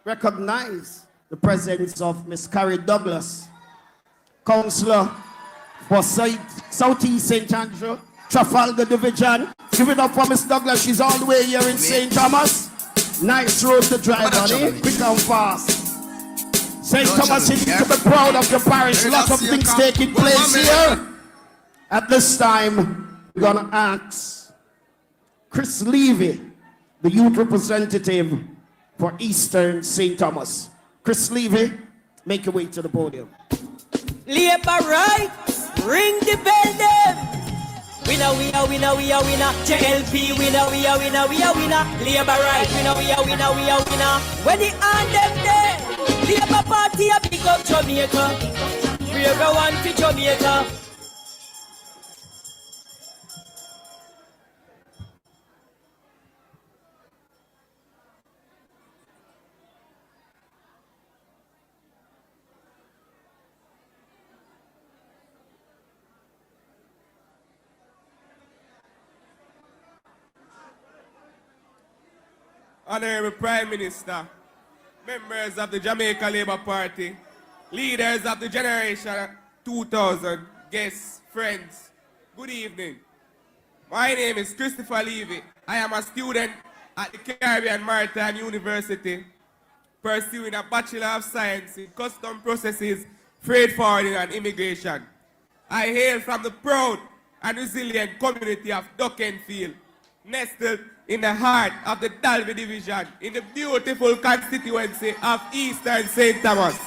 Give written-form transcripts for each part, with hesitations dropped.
recognize the presence of Miss Carrie Douglas, Councillor for Southeast St. Andrew, Trafalgar Division. Give it up for Miss Douglas. She's all the way here in St. Thomas. Nice road to drive on, eh? Quick and fast. St. Thomas, you need to be proud of your parish. A lot of things taking place here. At this time, we're going to ask Chris Levy, the youth representative for Eastern St. Thomas. Chris Levy, make your way to the podium. Labour rights, ring the bell them. Winner, winner. JLP, winner, winner. Labour rights, winner. When the anthem there, Labour Party a big up Jamaica. We are one for Jamaica. Honorable Prime Minister, members of the Jamaica Labour Party, leaders of the Generation 2000, guests, friends, good evening. My name is Christopher Levy. I am a student at the Caribbean Maritime University, pursuing a Bachelor of Science in Custom Processes, Freight Forwarding and Immigration. I hail from the proud and resilient community of Duckenfield, nestled in the heart of the Dalby Division, in the beautiful constituency of Eastern St. Thomas.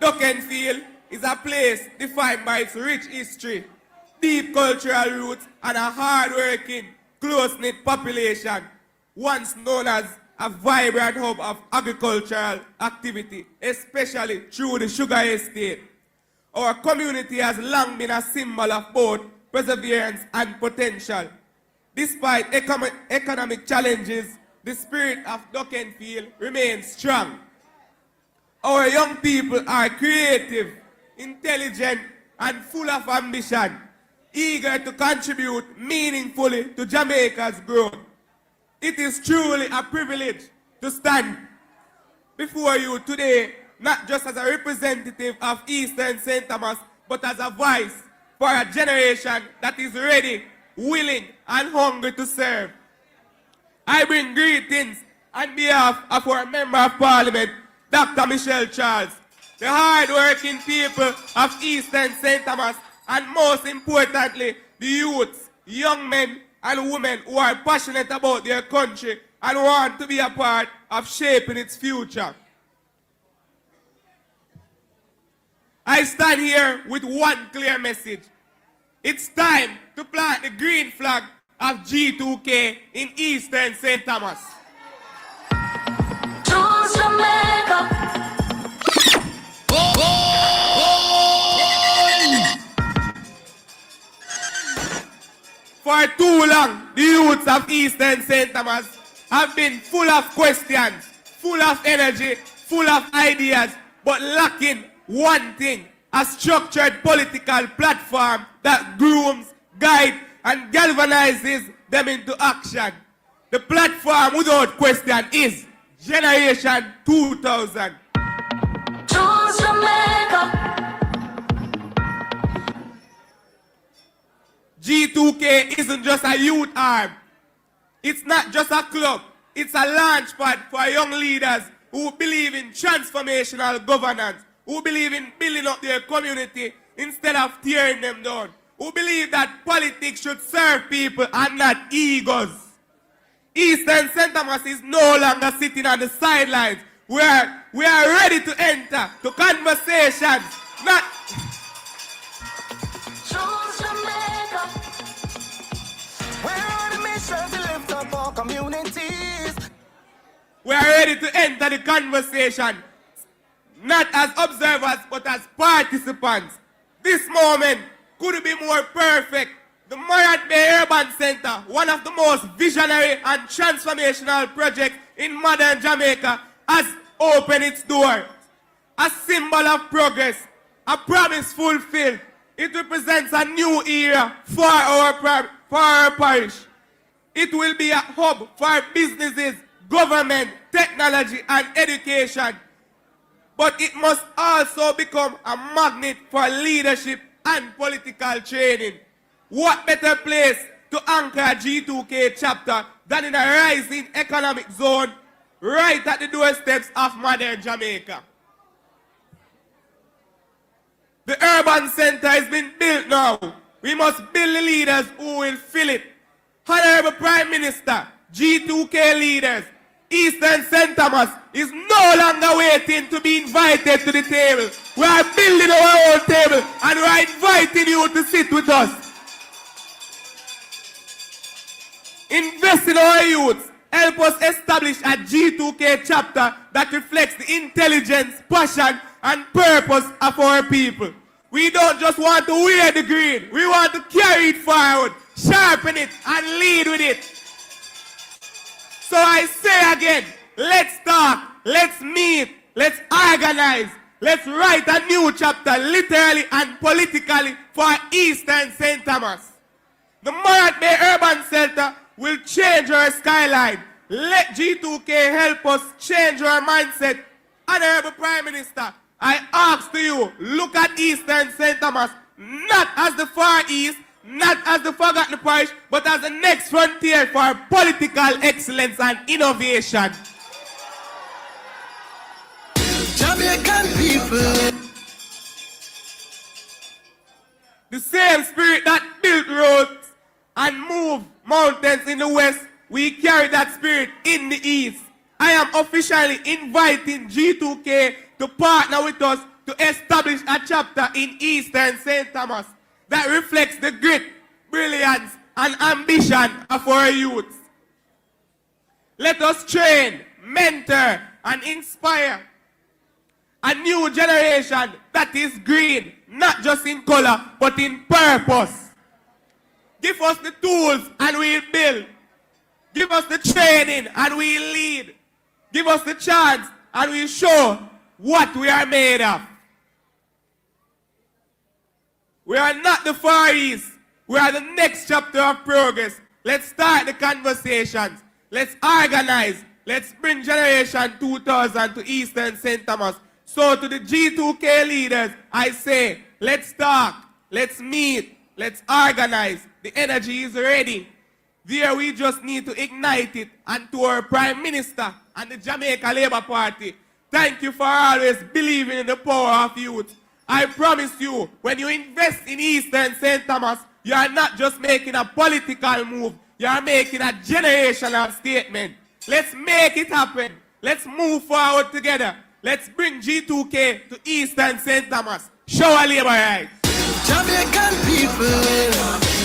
Duckenfield is a place defined by its rich history, deep cultural roots, and a hard-working, close-knit population, once known as a vibrant hub of agricultural activity, especially through the sugar estate. Our community has long been a symbol of both perseverance and potential. Despite economic challenges, the spirit of Duckenfield remains strong. Our young people are creative, intelligent, and full of ambition, eager to contribute meaningfully to Jamaica's growth. It is truly a privilege to stand before you today, not just as a representative of Eastern St. Thomas, but as a voice for a generation that is ready, willing, and hungry to serve. I bring greetings on behalf of our Member of Parliament, Dr. Michelle Charles, the hard-working people of Eastern St. Thomas, and most importantly, the youths, young men and women who are passionate about their country and want to be a part of shaping its future. I stand here with one clear message. It's time to plant the green flag of G2K in Eastern St. Thomas. Choose Jamaica. For too long, the youths of Eastern St. Thomas have been full of questions, full of energy, full of ideas, but lacking one thing: a structured political platform that grooms, guides, and galvanizes them into action. The platform, without question, is Generation 2000. Choose Jamaica. G2K isn't just a youth arm. It's not just a club. It's a launch pad for young leaders who believe in transformational governance, who believe in building up their community instead of tearing them down, who believe that politics should serve people and not egos. Eastern St. Thomas is no longer sitting on the sidelines. We are ready to enter to conversations, not... Choose Jamaica. We're on a mission to lift up our communities. We are ready to enter the conversation, not as observers, but as participants. This moment could be more perfect. The Marriott Bay Urban Center, one of the most visionary and transformational projects in modern Jamaica, has opened its door. A symbol of progress, a promise fulfilled, It represents a new era for our parish. It will be a hub for businesses, government, technology, and education. But it must also become a magnet for leadership and political training. What better place to anchor a G2K chapter than in a rising economic zone right at the doorsteps of modern Jamaica? The urban center has been built now. We must build the leaders who will fill it. Honorable Prime Minister, G2K leaders, Eastern St. Thomas is no longer waiting to be invited to the table. We are building our own table and we are inviting you to sit with us. Invest in our youth. Help us establish a G2K chapter that reflects the intelligence, passion, and purpose of our people. We don't just want to wear the green. We want to carry it forward, sharpen it, and lead with it. So I say again, let's talk, let's meet, let's organize, let's write a new chapter literally and politically for Eastern St. Thomas. The Morat Bay Urban Center will change our skyline. Let G2K help us change our mindset. Honorable Prime Minister, I ask to you, look at Eastern St. Thomas, not as the Far East, not as the forgotten parish, but as the next frontier for political excellence and innovation. Jamaican people. The same spirit that built roads and moved mountains in the west, we carry that spirit in the east. I am officially inviting G2K to partner with us to establish a chapter in Eastern St. Thomas that reflects the grit, brilliance, and ambition of our youth. Let us train, mentor, and inspire a new generation that is green, not just in color, but in purpose. Give us the tools and we'll build. Give us the training and we'll lead. Give us the chance and we'll show what we are made of. We are not the Far East. We are the next chapter of progress. Let's start the conversations. Let's organize. Let's bring Generation 2000 to Eastern St. Thomas. So to the G2K leaders, I say, let's talk, let's meet, let's organize. The energy is ready. There we just need to ignite it. And to our Prime Minister and the Jamaica Labour Party, thank you for always believing in the power of youth. I promise you, when you invest in Eastern St. Thomas, you are not just making a political move, you are making a generational statement. Let's make it happen. Let's move forward together. Let's bring G2K to Eastern St. Thomas. Show our labor rights. Jamaican people,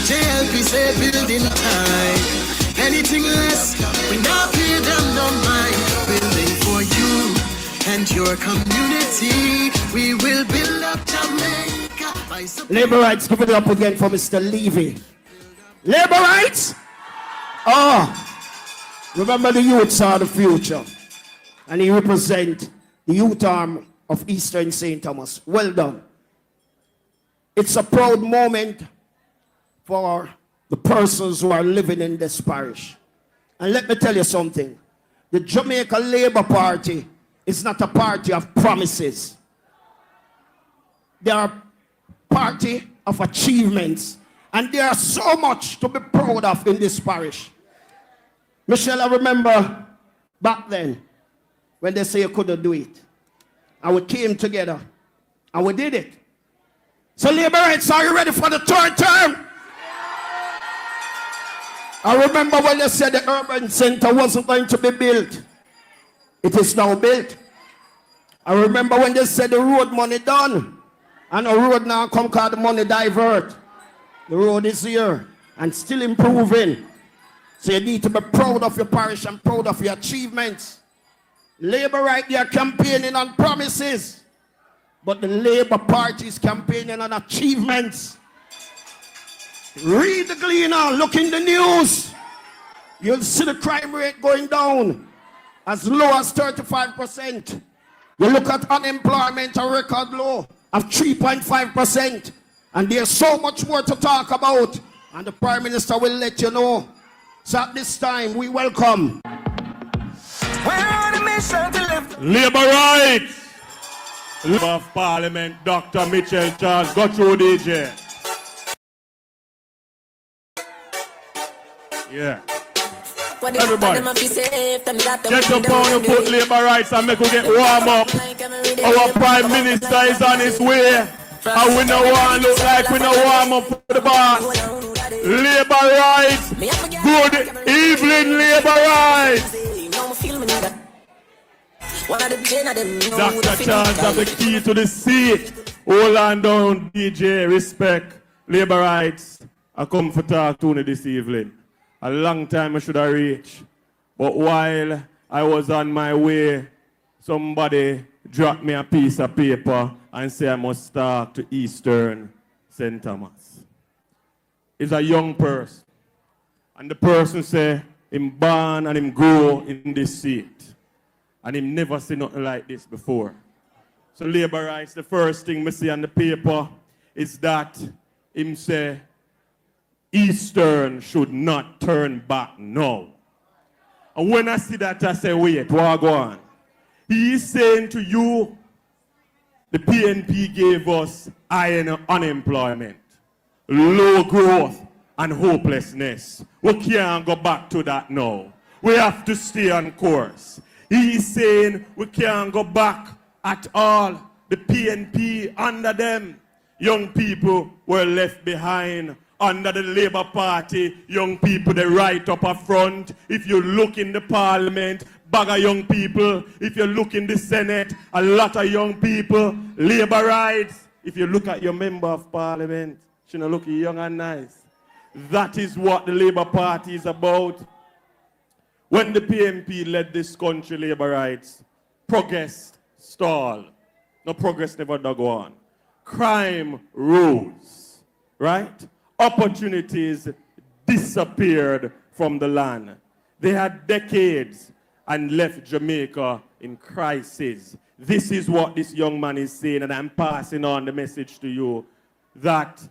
JLP say building time. Anything less, we not pay them no mind. Building for you and your community. We will build up Jamaica by Labor rights, give it up again for Mr. Levy. Labor rights? Oh, remember the youths are the future. And he represents the youth arm of Eastern St. Thomas. Well done. It's a proud moment for the persons who are living in this parish. And let me tell you something. The Jamaica Labour Party is not a party of promises. They are a party of achievements. And there are so much to be proud of in this parish. Michelle, I remember back then when they say you couldn't do it. And we came together and we did it. So Labour rights, are you ready for the third term? I remember when they said the urban center wasn't going to be built. It is now built. I remember when they said the road money done. And the road now come called the money divert. The road is here and still improving. So you need to be proud of your parish and proud of your achievements. Labour right there campaigning on promises. But the Labour Party is campaigning on achievements. Read the Gleaner, look in the news. You'll see the crime rate going down as low as 35%. You look at unemployment, a record low of 3.5%. And there's so much more to talk about. And the Prime Minister will let you know. So at this time, we welcome. We're on a mission to lift Labour rights! Member of Parliament, Dr. Mitchell Charles. Go through, DJ. Yeah. Everybody, get up on and put Labour rights and make we get warm up. Our Prime Minister is on his way. And we don't want to look like we don't warm up for the boss. Labour rights. Good evening, Labour rights. Dr. Charles have the key to the seat. Hold on down, DJ. Respect. Labour rights. I come for talk to you this evening. A long time I should have reached. But while I was on my way, somebody dropped me a piece of paper and say I must talk to Eastern St. Thomas. It's a young person. And the person say him born and him grow in this seat. And him never seen nothing like this before. So Labour rights, the first thing we see on the paper is that him say Eastern should not turn back now. And when I see that, I say, wait, what go on? He is saying to you, the PNP gave us high unemployment, low growth, and hopelessness. We can't go back to that now. We have to stay on course. He is saying we can't go back at all. The PNP, under them, young people were left behind. Under the Labour Party, young people, they right up a front. If you look in the Parliament, bag of young people. If you look in the Senate, a lot of young people. Labour rights. If you look at your member of Parliament, she not look young and nice. That is what the Labour Party is about. When the PNP led this country, Labour rights, progress stalled. No progress never go on. Crime rose, right? Opportunities disappeared from the land. They had decades and left Jamaica in crisis. This is what this young man is saying, and I'm passing on the message to you that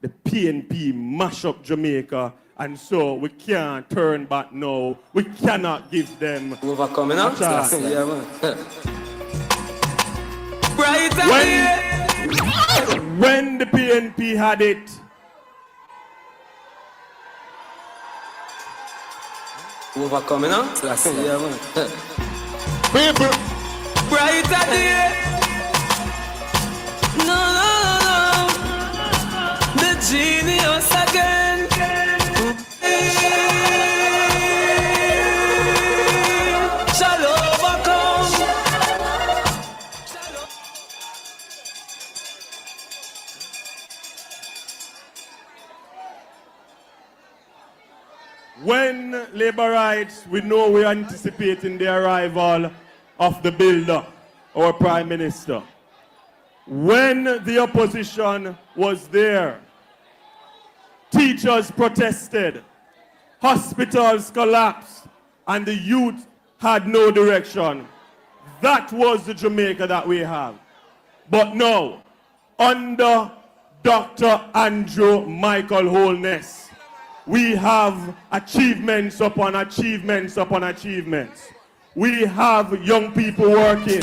the PNP mash up Jamaica, and so we can't turn back now. We cannot give them overcoming a chance. Yeah, man. When the PNP had it, overcoming now? Yeah, man. people, Brighter day. No, no, no, no. The genius again. Shall overcome. when Labour rights, we know we're anticipating the arrival of the builder, our Prime Minister. When the opposition was there, teachers protested, hospitals collapsed, and the youth had no direction. That was the Jamaica that we have. But now, under Dr. Andrew Michael Holness, we have achievements upon achievements upon achievements. We have young people working.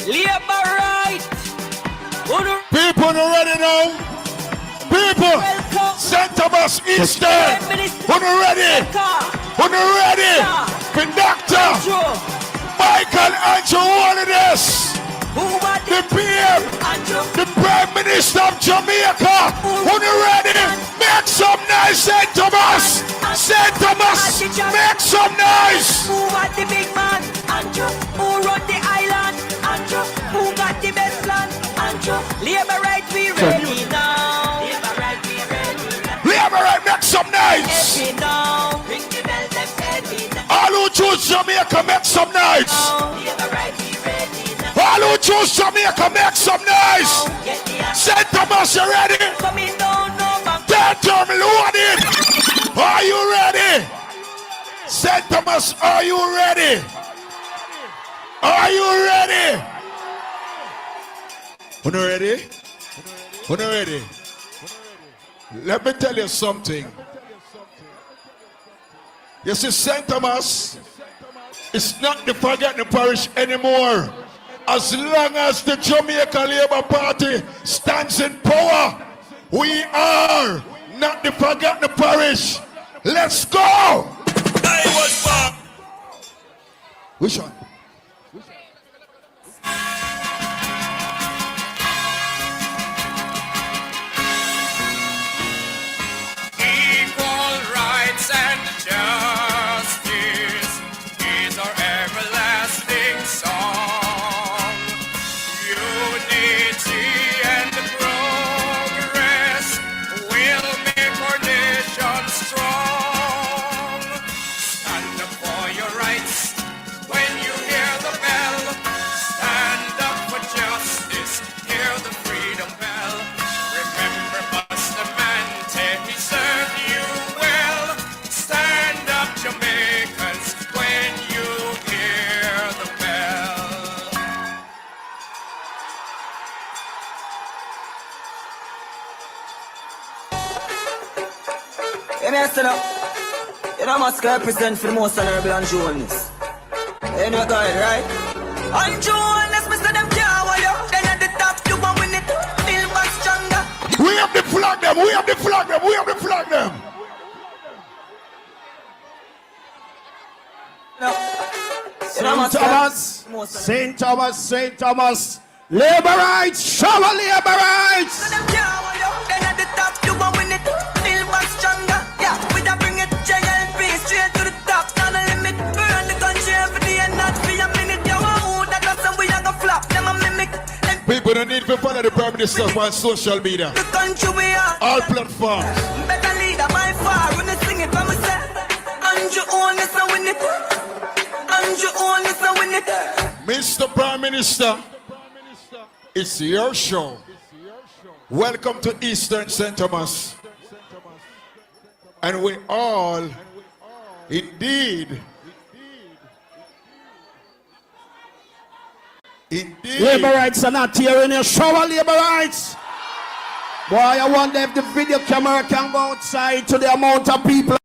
Labour rights. People are ready now. People, St. Thomas Eastern. Who are ready? Who are ready? For Dr. Michael Andrew Holness, the PM, the Prime Minister of Jamaica. Who are ready? Make some noise, St. Thomas. St. Thomas, make some noise. Who got the big man? Andrew. Who run the island? Andrew. Who got the best plan? Andrew. Labour rights, we ready now. Labour rights, we ready now. Labour right, make some noise. Heavy now. Ring the bell, them heavy now. All who choose Jamaica, make some noise. Labour rights, we ready now. All who choose Jamaica, make some noise. St. Thomas, you ready? Coming down, no back. Turn me loaded. Are you ready? St. Thomas, are you ready? Are you ready? Are you ready? When you're ready, let me tell you something. You see, St. Thomas is not the forgotten parish anymore. As long as the Jamaica Labour Party stands in power, we are not the forgotten parish. Let's go! I was back. Which one? Equal rights and justice is our everlasting song. Unity and progress will make our nation strong. Stand up for your rights when you hear the bell. Stand up for justice, hear the freedom bell. Remember Bustamante, he served you well. Stand up, Jamaicans, when you hear the bell. You know, you know, must represent for the most honorable and Holness. You know, guys, right? And Holness, Mr. Them can't you. Then at the top, you want win it. Feel much stronger. We have the flag them, we have the flag them, we have the flag them. No. St. Thomas, St. Thomas, Labour rights, shower Labour rights. Them can't you. Then at the top, you want win it. Feel much stronger. Yeah, we da bring it JLP straight to the top. Not a limit. Burn the country every day and not for a minute. You want who that does and we a go flop. Them a mimic. People don't need to follow the Prime Minister on social media. The country we are. All platforms. Better leader by far. When they sing it, I'm say, and you own this and win it. And you own this and win it. Mr. Prime Minister, it's your show. Welcome to Eastern St. Thomas. And we all, indeed, Labour rights are not here in your shower Labour rights. Boy, I wonder if the video camera can go outside to the amount of people.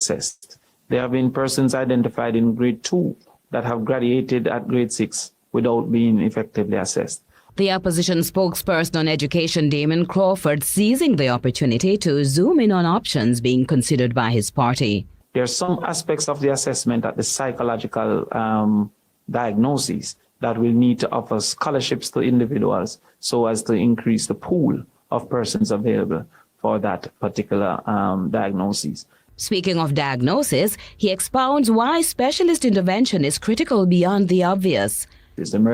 assessed. There have been persons identified in grade 2 that have graduated at grade 6 without being effectively assessed. The opposition spokesperson on education, Damon Crawford, seizing the opportunity to zoom in on options being considered by his party. There are some aspects of the assessment at the psychological diagnoses that will need to offer scholarships to individuals so as to increase the pool of persons available for that particular diagnosis. Speaking of diagnosis, he expounds why specialist intervention is critical beyond the obvious.